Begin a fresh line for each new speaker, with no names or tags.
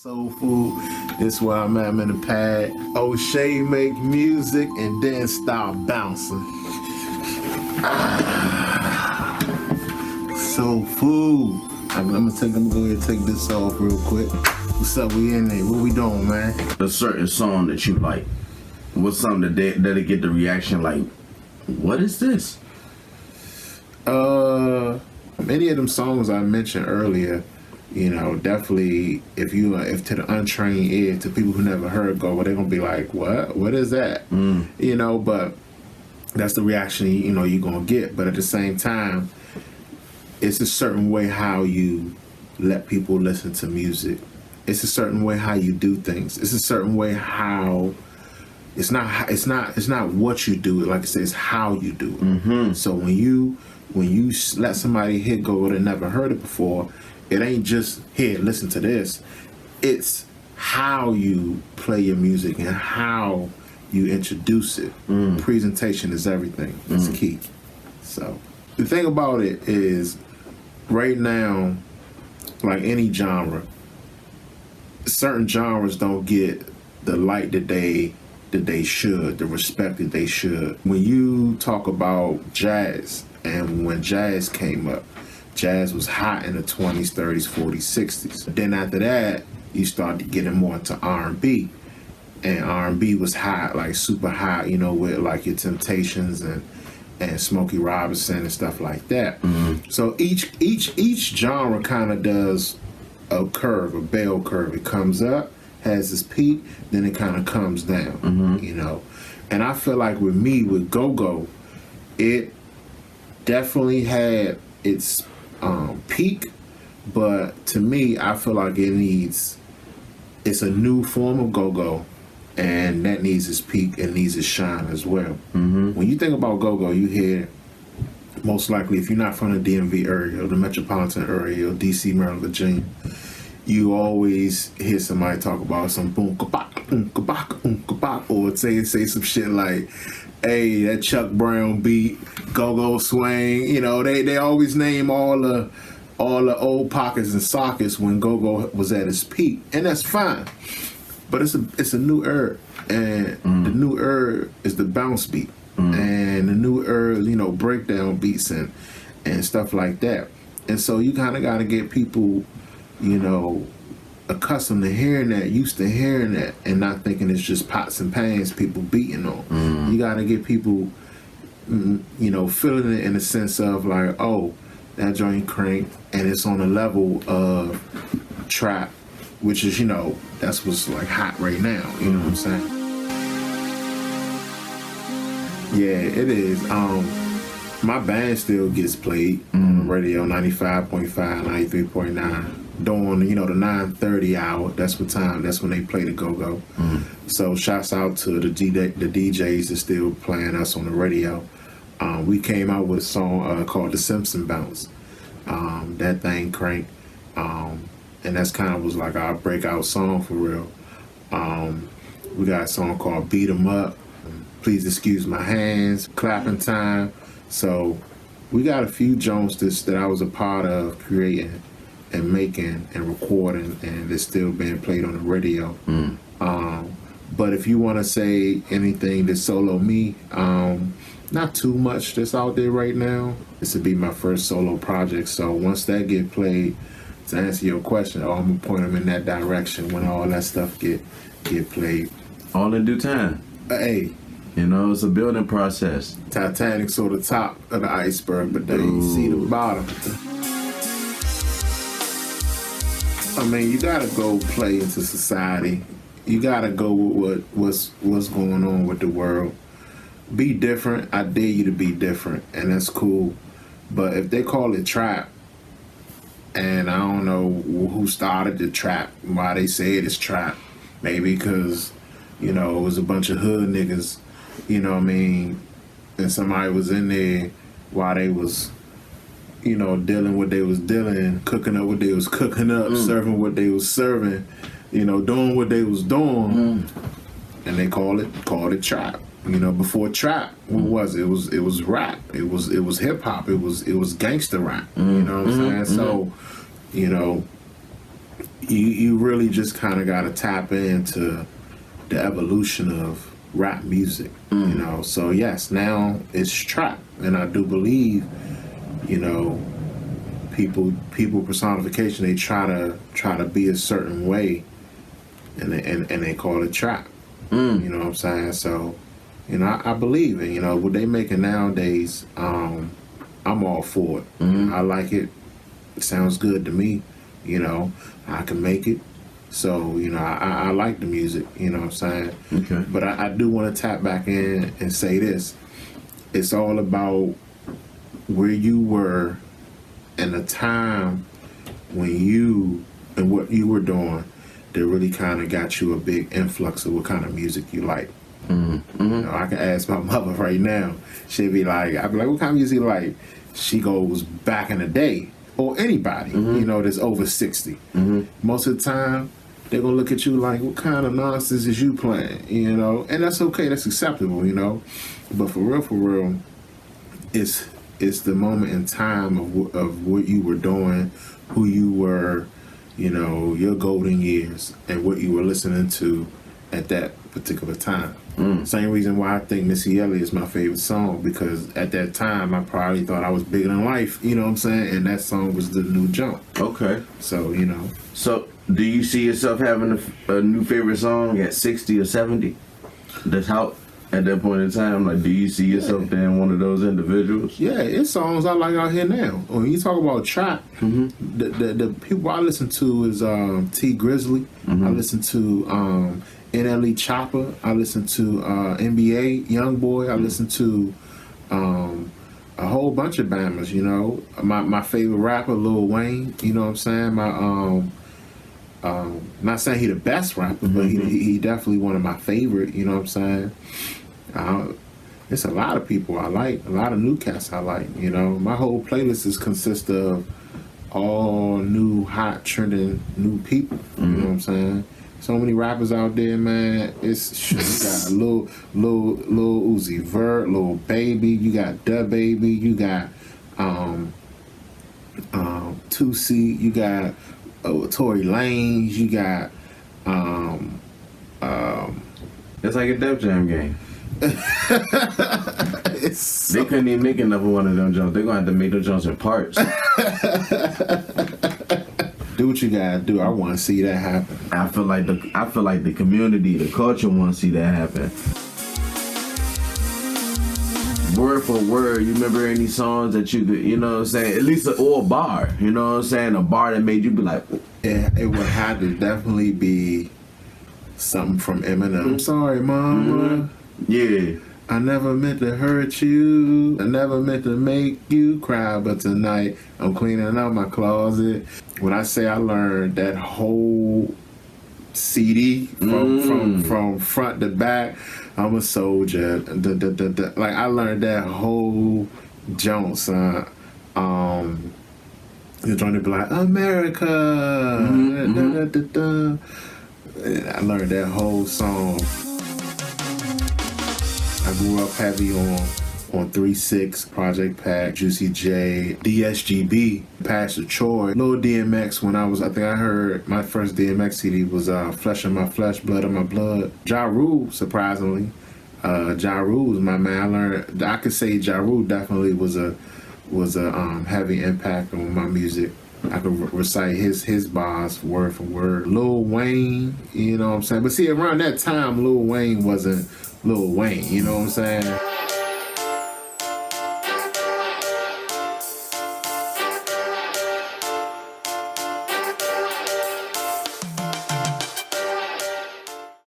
SoFood, this where I'm at. I'm in the pad. OShahMakeMusic and then start bouncing. SoFood. I'm gonna go ahead and take this off real quick. What's up? We in there. What we doing, man?
A certain song that you like. What's something that'll get the reaction like, what is this?
Many of them songs I mentioned earlier, you know, definitely if to the untrained ear, to people who never heard go, they're gonna be like, what is that? You know, but that's the reaction, you know, you're gonna get. But at the same time, it's a certain way how you let people listen to music. It's a certain way how you do things. It's a certain way how it's not what you do. Like I said, it's how you do it.
Mm-hmm.
So when you let somebody hit go that never heard it before, it ain't just here, listen to this. It's how you play your music and how you introduce it. Presentation is everything. It's key. So the thing about it is, right now, like any genre, certain genres don't get the light that they should, the respect that they should. When you talk about jazz, and when jazz came up, jazz was hot in the 20s, 30s, 40s, 60s. Then after that, you started getting more into R&B. And R&B was hot, like super hot, you know, with like your Temptations and Smokey Robinson and stuff like that.
Mm-hmm.
So each genre kind of does a curve, a bell curve. It comes up, has its peak, then it kind of comes down, you know. And I feel like with me, with go-go, it definitely had its peak, but to me, I feel like it's a new form of go-go, and that needs its peak and needs its shine as well. When you think about go-go, you hear, most likely, if you're not from the DMV area or the metropolitan area or DC, Maryland, Virginia, you always hear somebody talk about some boom kabak, kabak, or say some shit like, hey, that Chuck Brown beat, go-go swing. You know, they always name all the old pockets and sockets when go-go was at its peak, and that's fine. But it's a new era, and the new era is the bounce beat, and the new era, you know, breakdown beats and stuff like that. And so you kind of got to get people, you know, accustomed to hearing that, used to hearing that, and not thinking it's just pots and pans people beating on. You got to get people, you know, feeling it in the sense of like, oh, that joint cranked, and it's on a level of trap, which is, you know, that's what's like hot right now. You know what I'm saying? Yeah, it is. My band still gets played on the radio, 95.5, 93.9. During, you know, the 9:30 hour, that's when they play the go-go. So shouts out to the DJs that's still playing us on the radio. We came out with a song called The Simpson Bounce. That thing cranked. And that's kind of was like our breakout song for real. We got a song called Beat 'Em Up, Please Excuse My Hands, Clapping Time. So we got a few joints that I was a part of creating and making and recording, and it's still being played on the radio. But if you want to say anything that's solo me, not too much that's out there right now. This would be my first solo project, so once that get played, to answer your question, I'm gonna point them in that direction when all that stuff get played.
All in due time.
Hey,
you know, it's a building process.
Titanic's on the top of the iceberg, but then you see the bottom. I mean, you gotta go play into society. You gotta go with what's going on with the world. Be different. I dare you to be different, and that's cool. But if they call it trap, and I don't know who started the trap, why they say it is trap, maybe because, you know, it was a bunch of hood niggas, you know what I mean, and somebody was in there while they was, you know, dealing what they was dealing, cooking up what they was cooking up, serving what they was serving, you know, doing what they was doing, and they called it trap. You know, before trap, what was it? It was rap. It was hip hop. It was gangster rap. You know what I'm saying? So, you know, you really just kind of got to tap into the evolution of rap music, you know. So yes, now it's trap, and I do believe, you know, people personification. They try to be a certain way, and they call it trap. You know what I'm saying? So, you know, I believe it. You know, what they making nowadays, I'm all for it. I like it. It sounds good to me. You know, I can make it. So, you know, I like the music. You know what I'm saying?
Okay.
But I do want to tap back in and say this. It's all about where you were and the time when you and what you were doing that really kind of got you a big influx of what kind of music you like. You know, I can ask my mother right now. She'd be like, I'd be like, what kind of music you like? She goes, back in the day. Or anybody, you know, that's over 60. Most of the time, they're going to look at you like, what kind of nonsense is you playing? You know? And that's okay. That's acceptable, you know? But for real, it's the moment in time of what you were doing, who you were, you know, your golden years, and what you were listening to at that particular time. Same reason why I think Missy Elliott is my favorite song, because at that time I probably thought I was bigger than life, you know what I'm saying? And that song was the new jump.
Okay.
So, you know.
So, do you see yourself having a new favorite song at 60 or 70? That's how, at that point in time, like, do you see yourself being one of those individuals?
Yeah, it's songs I like out here now. When you talk about trap, the people I listen to is T Grizzly. I listen to NLE Chopper. I listen to NBA Youngboy. I listen to a whole bunch of Bammers, you know. My favorite rapper, Lil Wayne, you know what I'm saying? Not saying he the best rapper, but he definitely one of my favorite, you know what I'm saying? It's a lot of people I like, a lot of new cats I like, you know. My whole playlist consists of all new, hot, trending new people, you know what I'm saying? So many rappers out there, man. You got Lil Uzi Vert, Lil Baby, you got Da Baby, you got 2C, you got Tory Lanez, you got
It's like a Def Jam game. They couldn't even make another one of them jumps. They're gonna have to make those jumps in parts.
Do what you gotta do. I want to see that happen.
I feel like the community, the culture want to see that happen. Word for word, you remember any songs that you could, you know what I'm saying? At least or a bar, you know what I'm saying? A bar that made you be like,
yeah, it would have to definitely be something from Eminem. I'm sorry, mama.
Yeah.
I never meant to hurt you. I never meant to make you cry, but tonight I'm cleaning out my closet. When I say I learned that whole CD from front to back, I'm a soldier. Like I learned that whole junk, son. You're trying to be like America. I learned that whole song. I grew up heavy on 3-6, Project Pack, Juicy J, DSGB, Pastor Troy, Lil DMX. When I think I heard my first DMX CD was Flesh of My Flesh, Blood of My Blood. Ja Rule, surprisingly. Ja Rule was my man. I could say Ja Rule definitely was a heavy impact on my music. I could recite his bars word for word. Lil Wayne, you know what I'm saying? But see, around that time, Lil Wayne wasn't Lil Wayne, you know what I'm saying?